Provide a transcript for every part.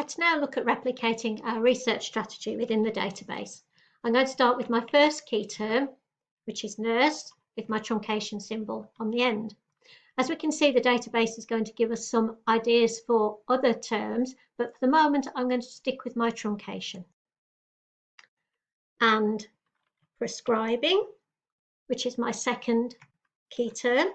Let's now look at replicating our research strategy within the database. I'm going to start with my first key term, which is nurse, with my truncation symbol on the end. As we can see, the database is going to give us some ideas for other terms, but for the moment, I'm going to stick with my truncation. And prescribing, which is my second key term.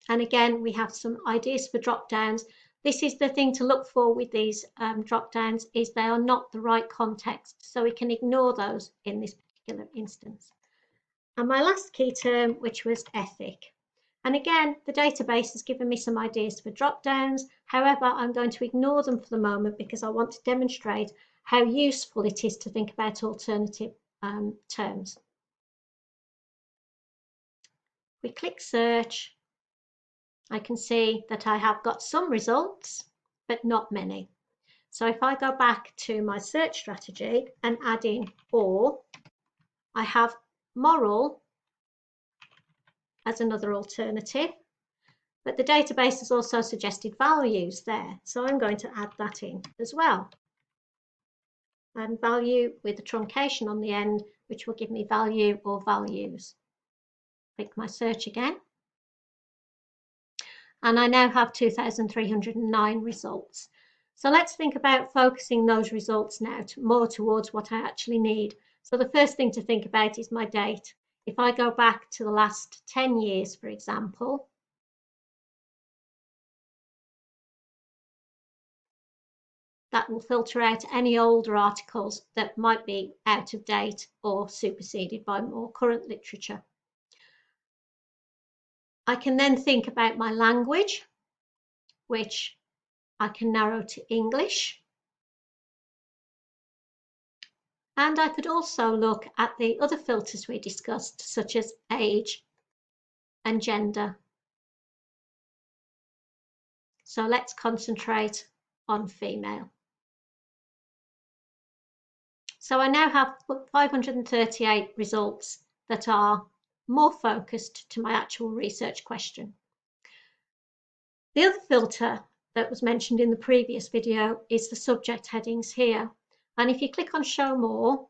And again, we have some ideas for drop-downs. This is the thing to look for with these drop-downs, is they are not the right context, so we can ignore those in this particular instance. And my last key term, which was ethic. And again, the database has given me some ideas for drop-downs. However, I'm going to ignore them for the moment because I want to demonstrate how useful it is to think about alternative terms. We click search. I can see that I have got some results, but not many. So if I go back to my search strategy and add in or, I have moral as another alternative, but the database has also suggested values there. So I'm going to add that in as well. And value with a truncation on the end, which will give me value or values. Click my search again. And I now have 2,309 results. So let's think about focusing those results now more towards what I actually need. So the first thing to think about is my date. If I go back to the last 10 years, for example, that will filter out any older articles that might be out of date or superseded by more current literature. I can then think about my language, which I can narrow to English. And I could also look at the other filters we discussed, such as age and gender. So let's concentrate on female. So I now have 538 results that are more focused to my actual research question. The other filter that was mentioned in the previous video is the subject headings here. And if you click on show more,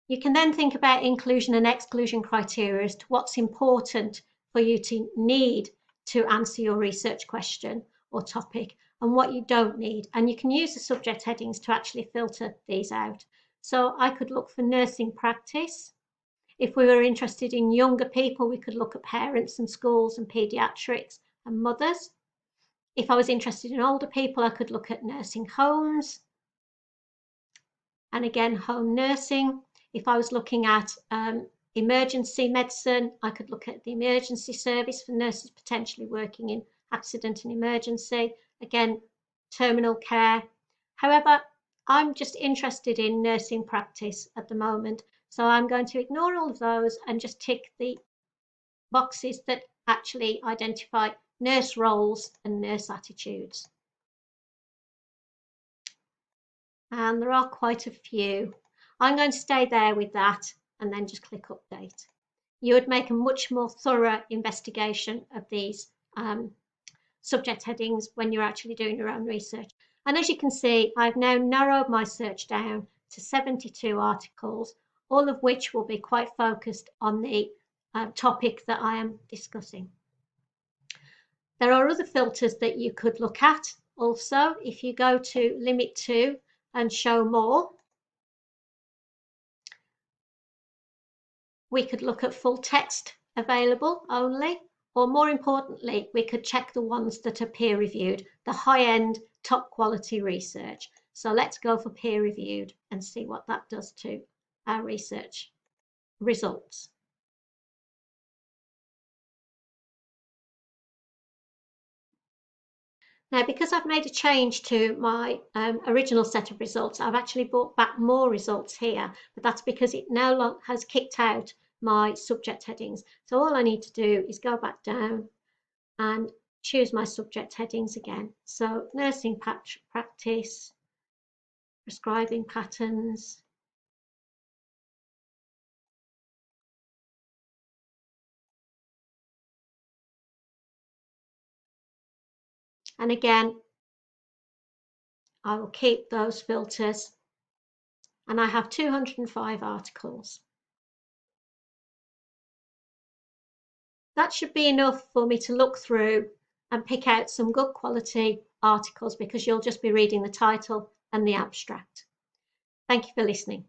you can then think about inclusion and exclusion criteria as to what's important for you to need to answer your research question or topic and what you don't need. And you can use the subject headings to actually filter these out. So I could look for nursing practice. If we were interested in younger people, we could look at parents and schools and paediatrics and mothers. If I was interested in older people, I could look at nursing homes and again, home nursing. If I was looking at emergency medicine, I could look at the emergency service for nurses potentially working in accident and emergency. Again, terminal care. However, I'm just interested in nursing practice at the moment. So I'm going to ignore all of those and just tick the boxes that actually identify nurse roles and nurse attitudes. And there are quite a few. I'm going to stay there with that and then just click update. You would make a much more thorough investigation of these subject headings when you're actually doing your own research. And as you can see, I've now narrowed my search down to 72 articles, all of which will be quite focused on the topic that I am discussing. There are other filters that you could look at also. If you go to limit to and show more, we could look at full text available only, or more importantly, we could check the ones that are peer reviewed, the high-end, top quality research. So let's go for peer reviewed and see what that does to our research results. Now, because I've made a change to my original set of results, I've actually brought back more results here, but that's because it now has kicked out my subject headings. So all I need to do is go back down and choose my subject headings again. So nursing practice, prescribing patterns, and again, I will keep those filters, and I have 205 articles. That should be enough for me to look through and pick out some good quality articles, because you'll just be reading the title and the abstract. Thank you for listening.